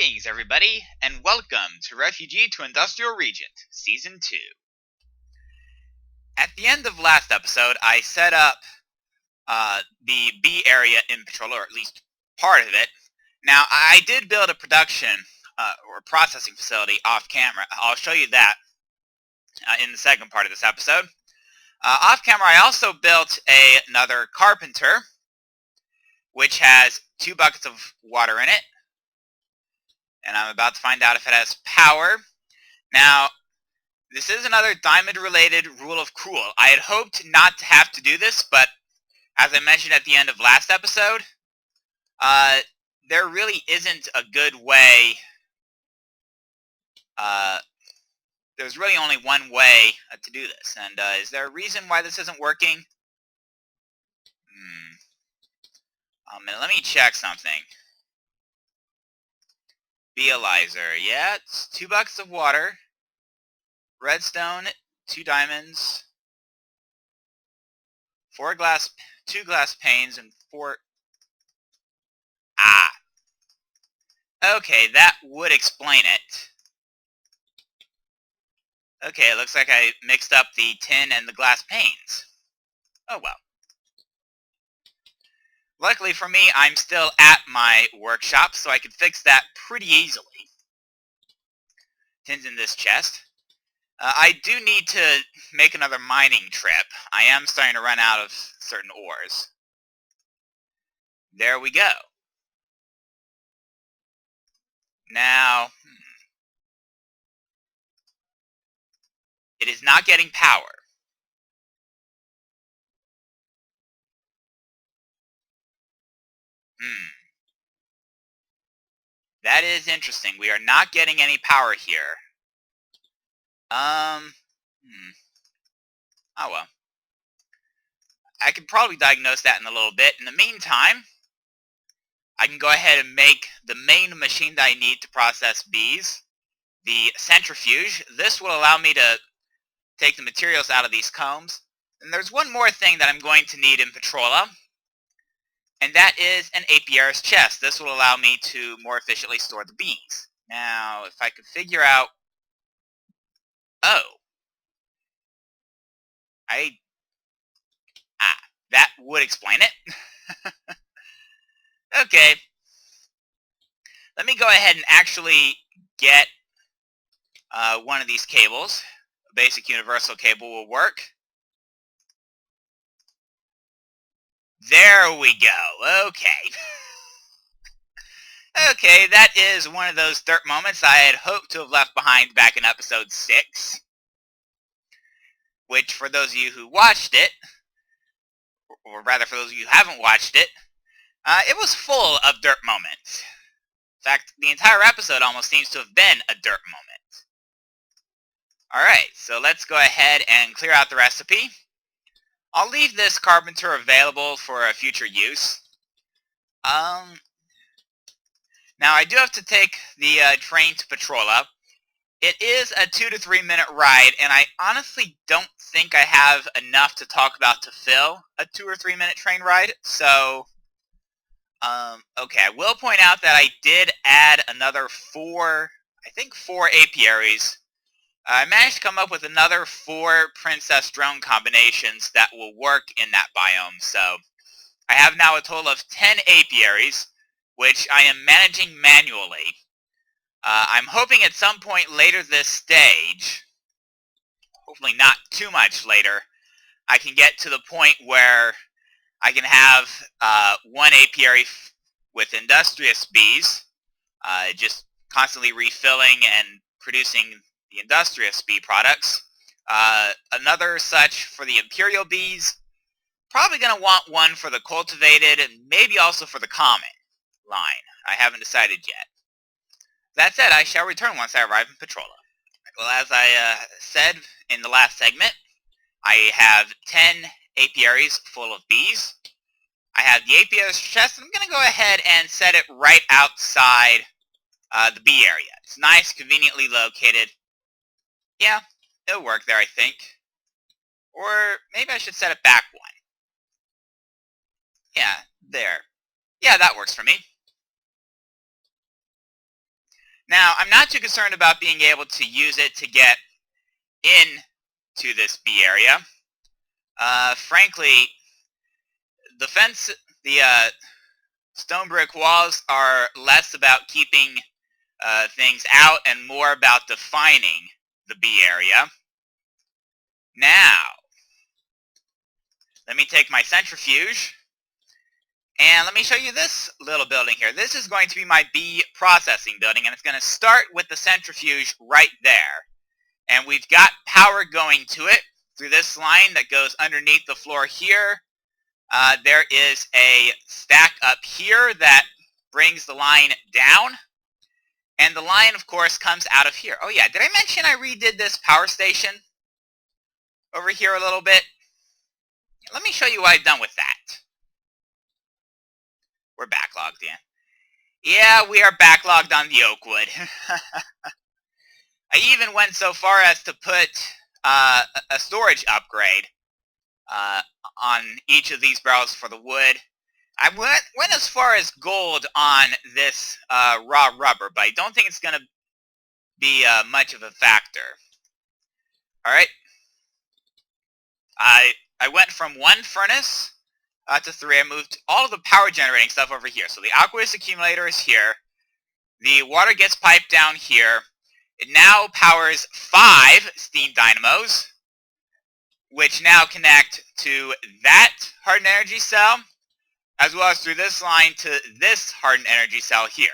Greetings, everybody, and welcome to Refugee to Industrial Regent, Season 2. At the end of last episode, I set up the bee area in Patrol, or at least part of it. Now, I did build a production or processing facility off camera. I'll show you that in the second part of this episode. Off camera, I also built another carpenter, which has 2 buckets of water in it. And I'm about to find out if it has power. Now, this is another diamond-related rule of cool. I had hoped not to have to do this, but as I mentioned at the end of last episode, there really isn't a good way. There's really only one way to do this. And is there a reason why this isn't working? Let me check something. Beealizer. Yeah, it's 2 buckets of water. Redstone, 2 diamonds. 2 glass panes, and 4... Ah. Okay, that would explain it. Okay, it looks like I mixed up the tin and the glass panes. Oh well. Luckily for me, I'm still at my workshop, so I can fix that pretty easily. Tin's in this chest. I do need to make another mining trip. I am starting to run out of certain ores. There we go. Now, it is not getting power. That is interesting. We are not getting any power here. Oh well. I could probably diagnose that in a little bit. In the meantime, I can go ahead and make the main machine that I need to process bees, the centrifuge. This will allow me to take the materials out of these combs. And there's one more thing that I'm going to need in Petrola, and that is an apiarist chest. This will allow me to more efficiently store the bees. Now, if I could figure out... Oh. That would explain it. Okay. Let me go ahead and actually get one of these cables. A basic universal cable will work. There we go. Okay. Okay, that is one of those dirt moments I had hoped to have left behind back in episode 6. Which, for those of you who watched it, or rather for those of you who haven't watched it, it was full of dirt moments. In fact, the entire episode almost seems to have been a dirt moment. Alright, so let's go ahead and clear out the recipe. I'll leave this carpenter available for a future use. Now, I do have to take the train to Petrola. It is a 2 to 3 minute ride, and I honestly don't think I have enough to talk about to fill a 2 or 3 minute train ride, so... okay, I will point out that I did add another 4 apiaries. I managed to come up with another 4 princess drone combinations that will work in that biome, so I have now a total of 10 apiaries, which I am managing manually. I'm hoping at some point later this stage, hopefully not too much later, I can get to the point where I can have 1 apiary with industrious bees, just constantly refilling and producing the industrious bee products. Another such for the imperial bees. Probably going to want one for the cultivated and maybe also for the common line. I haven't decided yet. That said, I shall return once I arrive in Petrola. Well, as I said in the last segment, I have 10 apiaries full of bees. I have the apiary's chest, and I'm going to go ahead and set it right outside the bee area. It's nice, conveniently located. Yeah, it'll work there, I think. Or maybe I should set it back 1. Yeah, there. Yeah, that works for me. Now, I'm not too concerned about being able to use it to get into this bee area. Frankly, the fence, the stone brick walls are less about keeping things out and more about defining the bee area. Now, let me take my centrifuge and let me show you this little building here. This is going to be my bee processing building, and it's going to start with the centrifuge right there. And we've got power going to it through this line that goes underneath the floor here. There is a stack up here that brings the line down. And the line, of course, comes out of here. Oh yeah, did I mention I redid this power station over here a little bit? Let me show you what I've done with that. We're backlogged in. Yeah, we are backlogged on the oak wood. I even went so far as to put a storage upgrade on each of these barrels for the wood. I went as far as gold on this raw rubber, but I don't think it's going to be much of a factor. Alright. I went from one furnace to three. I moved all of the power generating stuff over here. So the aqueous accumulator is here. The water gets piped down here. It now powers 5 steam dynamos, which now connect to that hardened energy cell, as well as through this line to this hardened energy cell here.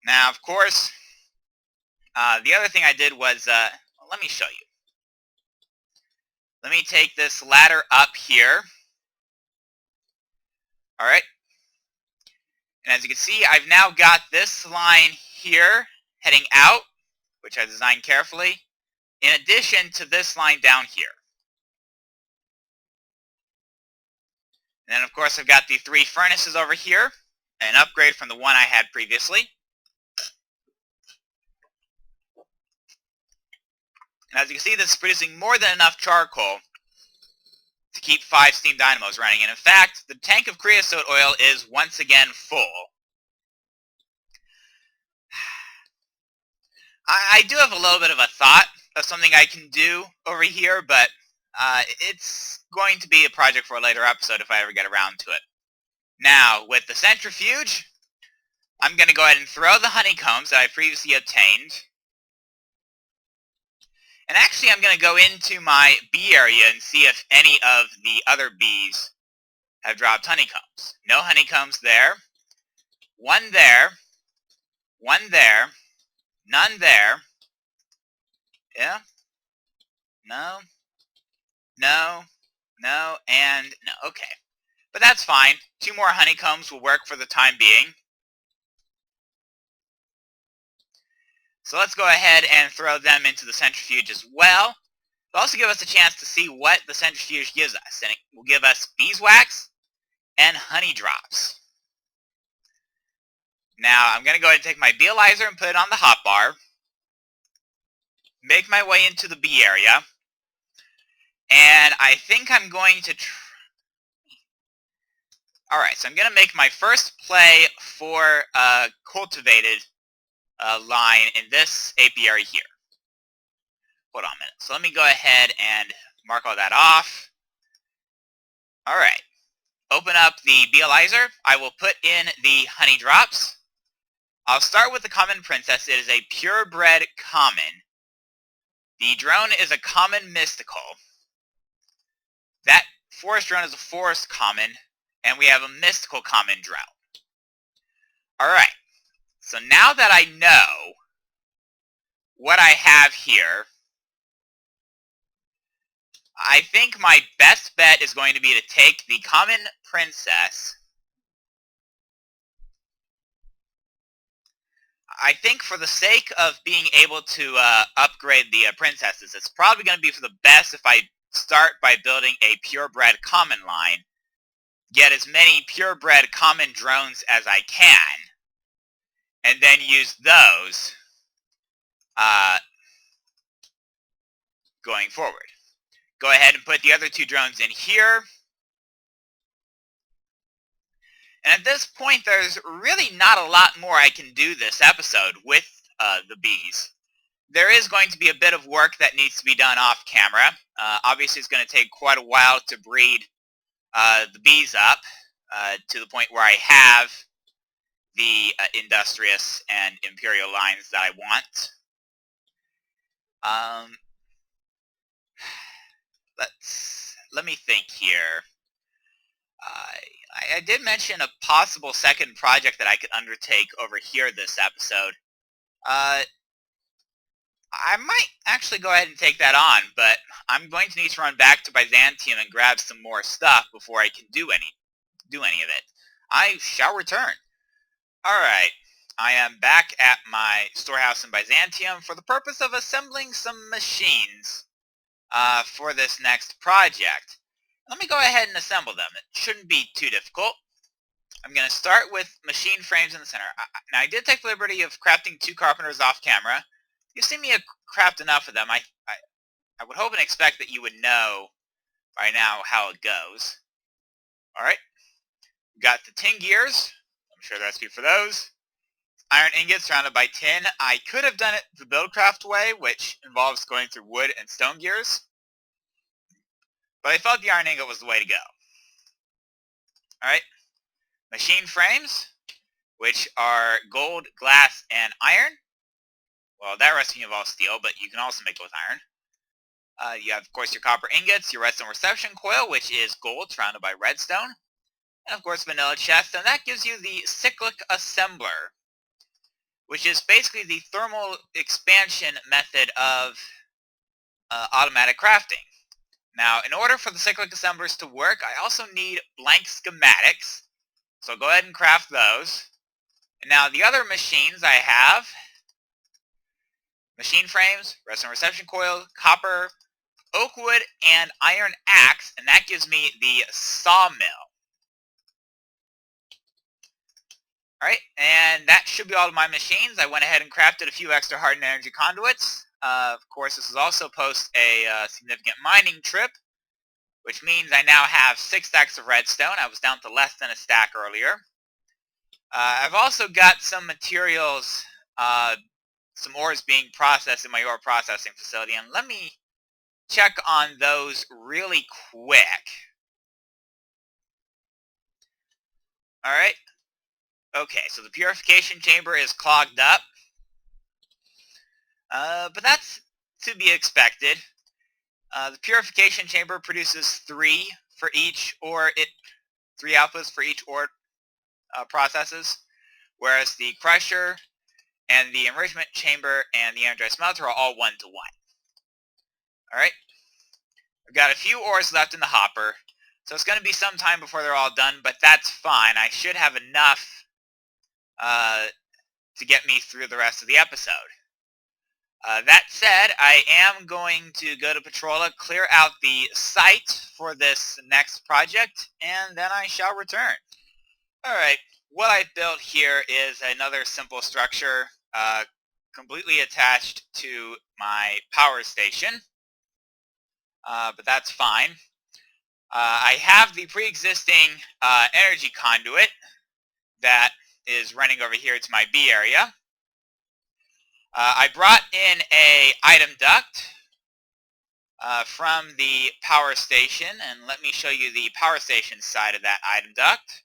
Now, of course, the other thing I did was, let me show you. Let me take this ladder up here. Alright. And as you can see, I've now got this line here heading out, which I designed carefully, in addition to this line down here. And then, of course, I've got the 3 furnaces over here, an upgrade from the one I had previously. And as you can see, this is producing more than enough charcoal to keep 5 steam dynamos running. And in fact, the tank of creosote oil is once again full. I do have a little bit of a thought of something I can do over here, but it's going to be a project for a later episode if I ever get around to it. Now, with the centrifuge, I'm going to go ahead and throw the honeycombs that I previously obtained. And actually, I'm going to go into my bee area and see if any of the other bees have dropped honeycombs. No honeycombs there. One there. One there. None there. Yeah. No. No. No. And no. Okay. But that's fine. 2 more honeycombs will work for the time being. So let's go ahead and throw them into the centrifuge as well. It'll also give us a chance to see what the centrifuge gives us. And it will give us beeswax and honey drops. Now, I'm going to go ahead and take my beealyzer and put it on the hotbar. Make my way into the bee area. And I think I'm going to... Alright, so I'm going to make my first play for cultivated line in this apiary here. Hold on a minute. So let me go ahead and mark all that off. Alright. Open up the beealyzer. I will put in the honey drops. I'll start with the common princess. It is a purebred common. The drone is a common mystical. That forest drone is a forest common. And we have a mystical common drone. Alright. So now that I know what I have here, I think my best bet is going to be to take the common princess. I think for the sake of being able to upgrade the princesses, it's probably going to be for the best if I start by building a purebred common line, get as many purebred common drones as I can, and then use those going forward. Go ahead and put the other 2 drones in here. And at this point, there's really not a lot more I can do this episode with the bees. There is going to be a bit of work that needs to be done off camera. Obviously, it's going to take quite a while to breed the bees up to the point where I have the industrious and imperial lines that I want. Let me think here. I did mention a possible second project that I could undertake over here this episode. I might actually go ahead and take that on, but I'm going to need to run back to Byzantium and grab some more stuff before I can do any of it. I shall return. Alright, I am back at my storehouse in Byzantium for the purpose of assembling some machines for this next project. Let me go ahead and assemble them. It shouldn't be too difficult. I'm going to start with machine frames in the center. Now, I did take the liberty of crafting 2 carpenters off camera. You've seen me craft enough of them. I would hope and expect that you would know by now how it goes. Alright. Got the tin gears. I'm sure the recipe for those. Iron ingots surrounded by tin. I could have done it the Buildcraft way, which involves going through wood and stone gears. But I felt the iron ingot was the way to go. Alright. Machine frames, which are gold, glass, and iron. Well, that recipe involves steel, but you can also make it with iron. You have, of course, your copper ingots, your redstone reception coil, which is gold surrounded by redstone. And, of course, vanilla chest, and that gives you the cyclic assembler, which is basically the thermal expansion method of automatic crafting. Now, in order for the cyclic assemblers to work, I also need blank schematics. So go ahead and craft those. And now the other machines I have, machine frames, redstone reception coil, copper, oak wood, and iron axe, and that gives me the sawmill. Alright, and that should be all of my machines. I went ahead and crafted a few extra hardened energy conduits. Of course, this is also post a significant mining trip, which means I now have 6 stacks of redstone. I was down to less than a stack earlier. I've also got some materials, some ores being processed in my ore processing facility, and let me check on those really quick. Alright. Okay, so the purification chamber is clogged up. But that's to be expected. The purification chamber produces 3 for each ore, 3 outputs for each ore processes, whereas the crusher and the enrichment chamber and the energized smelter are all 1 to 1. Alright. I've got a few ores left in the hopper, so it's going to be some time before they're all done, but that's fine. I should have enough to get me through the rest of the episode. That said, I am going to go to Petrola, clear out the site for this next project, and then I shall return. Alright, what I've built here is another simple structure, completely attached to my power station, but that's fine. I have the pre-existing energy conduit that is running over here to my B area. I brought in a item duct from the power station, and let me show you the power station side of that item duct.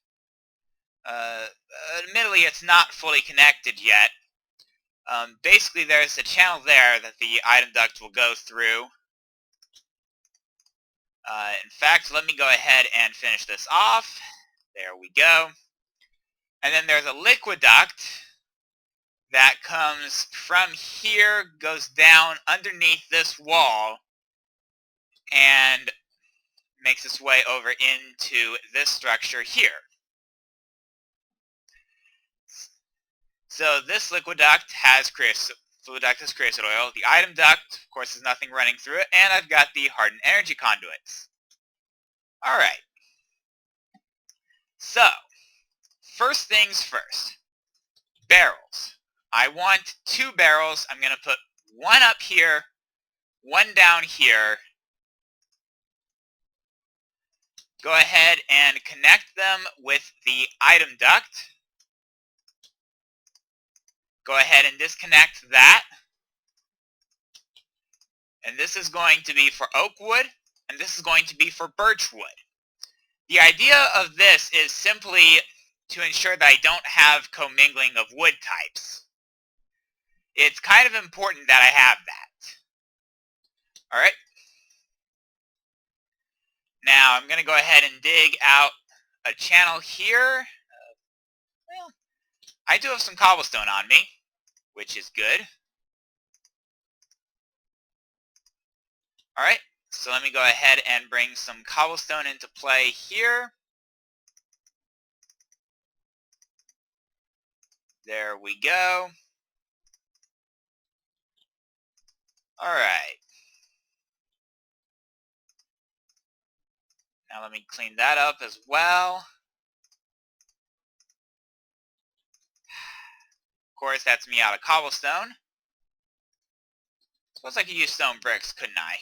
Admittedly, it's not fully connected yet. Basically, there's a channel there that the item duct will go through. In fact, let me go ahead and finish this off. There we go. And then there's a liquid duct that comes from here, goes down underneath this wall, and makes its way over into this structure here. So this liquid duct has fluid duct has creosote oil. The item duct, of course, has nothing running through it, and I've got the hardened energy conduits. Alright. So, first things first. Barrels. I want 2 barrels. I'm going to put 1 up here, 1 down here, go ahead and connect them with the item duct. Go ahead and disconnect that. And this is going to be for oak wood, and this is going to be for birch wood. The idea of this is simply to ensure that I don't have commingling of wood types. It's kind of important that I have that. Alright. Now I'm going to go ahead and dig out a channel here. Well, I do have some cobblestone on me, which is good. Alright, so let me go ahead and bring some cobblestone into play here. There we go. Alright. Now let me clean that up as well. Of course, that's me out of cobblestone. Suppose I could use stone bricks, couldn't I?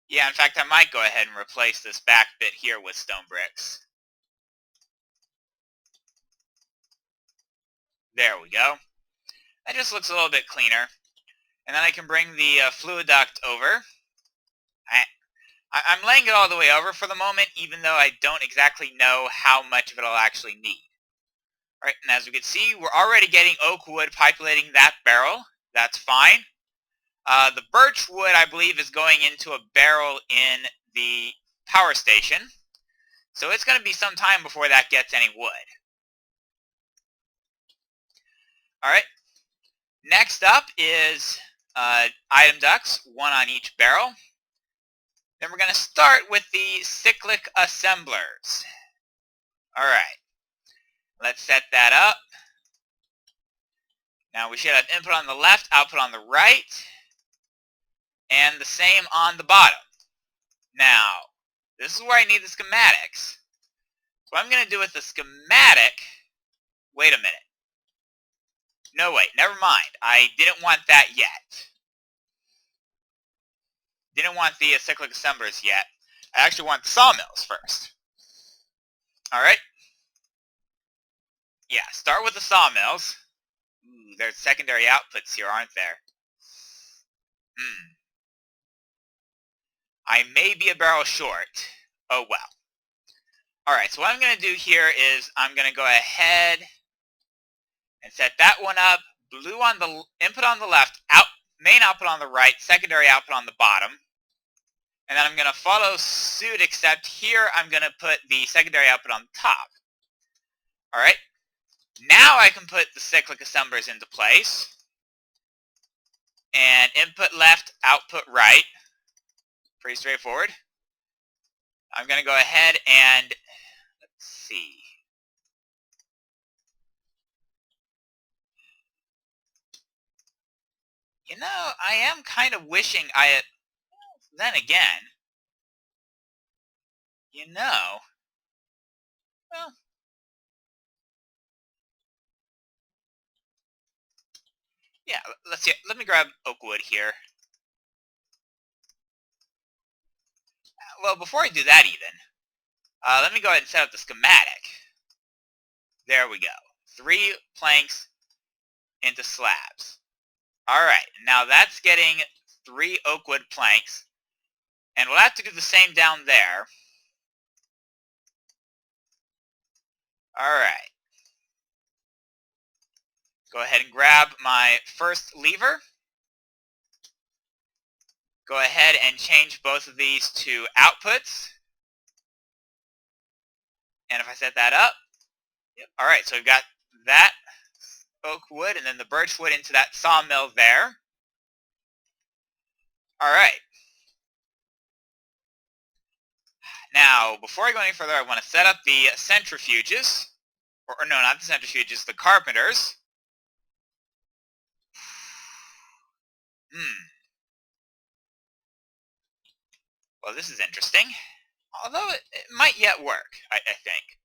Yeah, in fact, I might go ahead and replace this back bit here with stone bricks. There we go. That just looks a little bit cleaner. And then I can bring the fluid duct over. I'm laying it all the way over for the moment, even though I don't exactly know how much of it I'll actually need. Alright, and as we can see, we're already getting oak wood populating that barrel. That's fine. The birch wood, I believe, is going into a barrel in the power station. So it's going to be some time before that gets any wood. Alright, next up is item ducts, one on each barrel. Then we're going to start with the cyclic assemblers. Alright, let's set that up. Now we should have input on the left, output on the right, and the same on the bottom. Now, this is where I need the schematics. What I'm going to do with the schematic, wait a minute. No, wait, never mind. I didn't want that yet. Didn't want the cyclic assemblers yet. I actually want the sawmills first. Alright. Yeah, start with the sawmills. Ooh, there's secondary outputs here, aren't there? I may be a barrel short. Oh well. Alright, so what I'm going to do here is I'm going to go ahead and set that one up. Blue on the input on the left, main output on the right, secondary output on the bottom. And then I'm going to follow suit, except here I'm going to put the secondary output on the top. Alright. Now I can put the cyclic assemblers into place. And input left, output right. Pretty straightforward. I'm going to go ahead and, let's see. You know, I am kind of wishing I had, then again, you know, well, yeah, let's see, let me grab oak wood here. Well, before I do that even, let me go ahead and set up the schematic. There we go. 3 planks into slabs. Alright, now that's getting 3 oak wood planks. And we'll have to do the same down there. Alright. Go ahead and grab my first lever. Go ahead and change both of these to outputs. And if I set that up, yep. Alright, so we've got that oak wood and then the birch wood into that sawmill there. Alright. Now, before I go any further, I want to set up the centrifuges. Or no, not the centrifuges, the carpenters. Well, this is interesting. Although it might yet work, I think.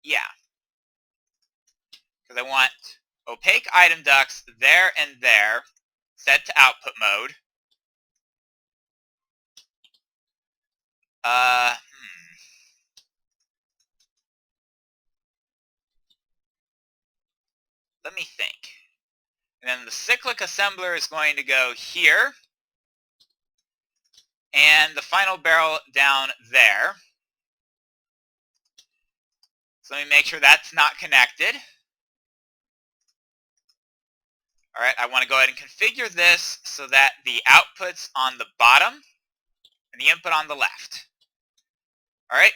Yeah. Because I want opaque item ducts there and there, set to output mode. Hmm. Let me think. And then the cyclic assembler is going to go here. And the final barrel down there. So let me make sure that's not connected. Alright, I want to go ahead and configure this so that the output's on the bottom and the input on the left. Alright,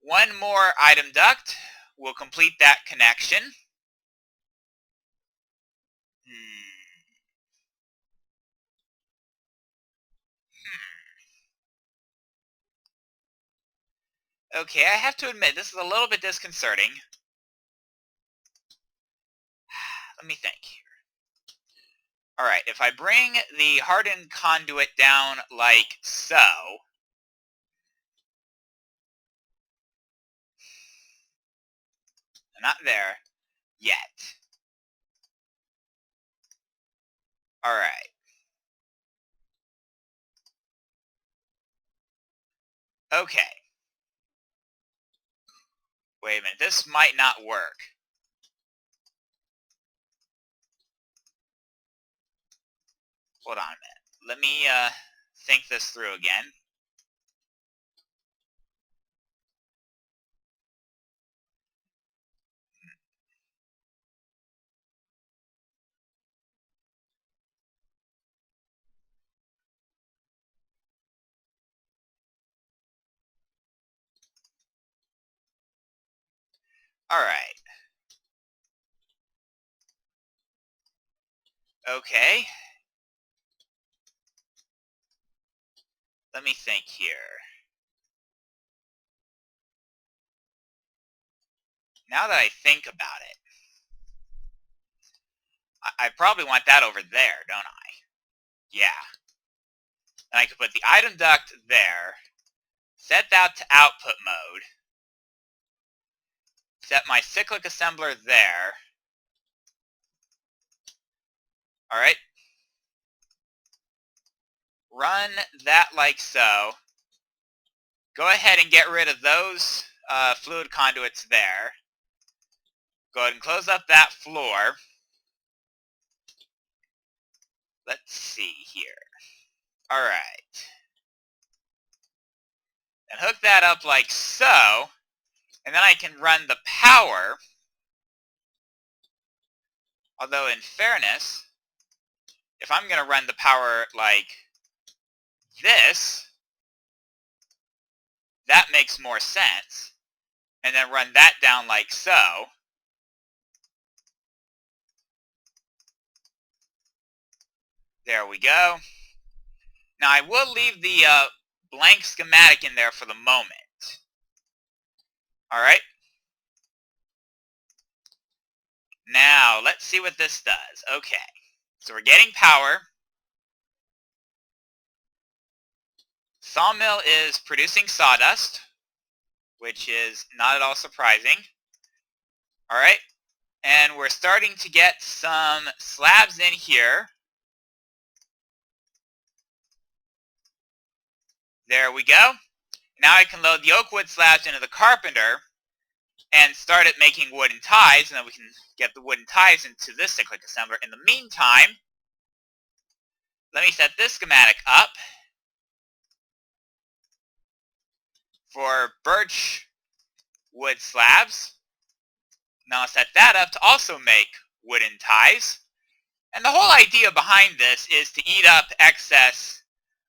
one more item duct will complete that connection. Okay, I have to admit, this is a little bit disconcerting. Let me think here. Alright, if I bring the hardened conduit down like so, not there yet. Alright. Okay. Wait a minute, this might not work. Hold on a minute. Let me think this through again. Alright. Okay. Let me think here. Now that I think about it, I probably want that over there, don't I? Yeah. And I could put the item duct there, set that to output mode, set my cyclic assembler there. Alright. Run that like so. Go ahead and get rid of those fluid conduits there. Go ahead and close up that floor. Let's see here. Alright. And hook that up like so. And then I can run the power. Although in fairness, if I'm going to run the power like this, that makes more sense. And then run that down like so. There we go. Now I will leave the blank schematic in there for the moment. Alright. Now let's see what this does. Okay. So we're getting power. Sawmill is producing sawdust, which is not at all surprising. Alright. And we're starting to get some slabs in here. There we go. Now I can load the oak wood slabs into the carpenter and start it making wooden ties, and then we can get the wooden ties into this cyclic assembler. In the meantime, let me set this schematic up for birch wood slabs. Now I'll set that up to also make wooden ties. And the whole idea behind this is to eat up excess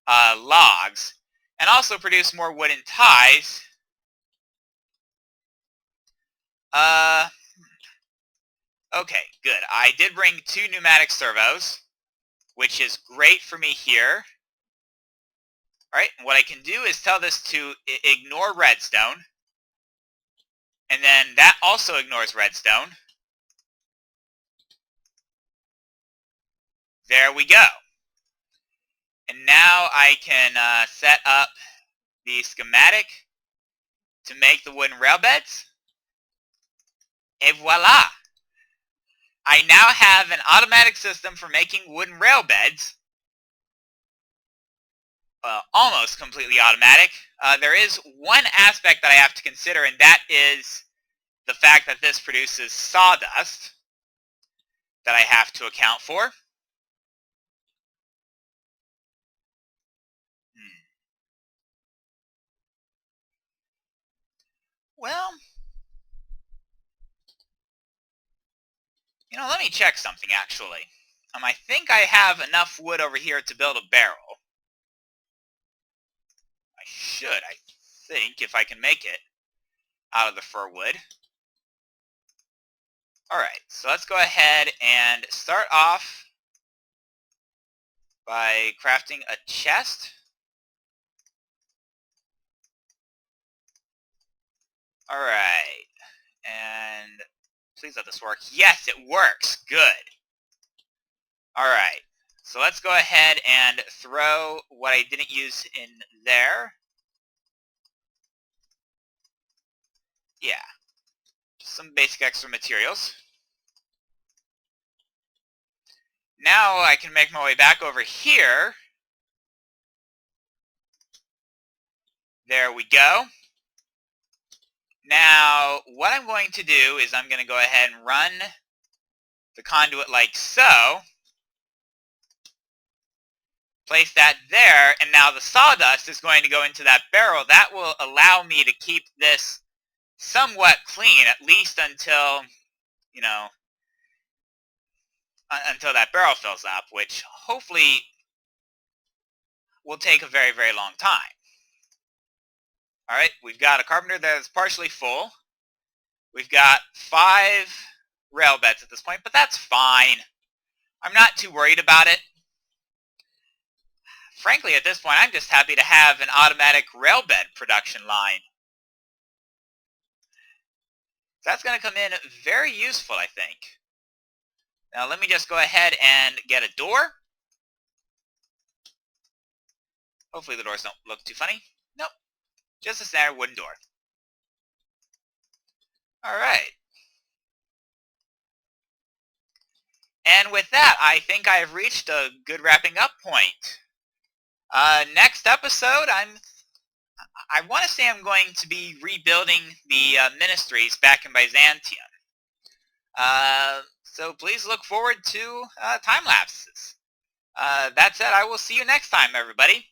logs and also produce more wooden ties. Okay, good. I did bring 2 pneumatic servos, which is great for me here. Alright, and what I can do is tell this to ignore redstone. And then that also ignores redstone. There we go. And now I can set up the schematic to make the wooden rail beds. Et voila! I now have an automatic system for making wooden rail beds. almost completely automatic. There is one aspect that I have to consider, and that is the fact that this produces sawdust that I have to account for. Well, let me check something, actually. I think I have enough wood over here to build a barrel. I think, if I can make it out of the fir wood. Alright, so let's go ahead and start off by crafting a chest. Alright, and please let this work. Yes, it works. Good. Alright, so let's go ahead and throw what I didn't use in there. Yeah, just some basic extra materials. Now I can make my way back over here. There we go. Now, what I'm going to do is I'm going to go ahead and run the conduit like so. Place that there, and now the sawdust is going to go into that barrel. That will allow me to keep this somewhat clean, at least until, until that barrel fills up, which hopefully will take a very, very long time. Alright, we've got a carpenter that is partially full. We've got 5 rail beds at this point, but that's fine. I'm not too worried about it. Frankly, at this point, I'm just happy to have an automatic railbed production line. That's going to come in very useful, I think. Now, let me just go ahead and get a door. Hopefully the doors don't look too funny. Nope. Just a standard wooden door. Alright. And with that, I think I've reached a good wrapping up point. Next episode, I want to say I'm going to be rebuilding the ministries back in Byzantium. So please look forward to time lapses. That said, I will see you next time, everybody.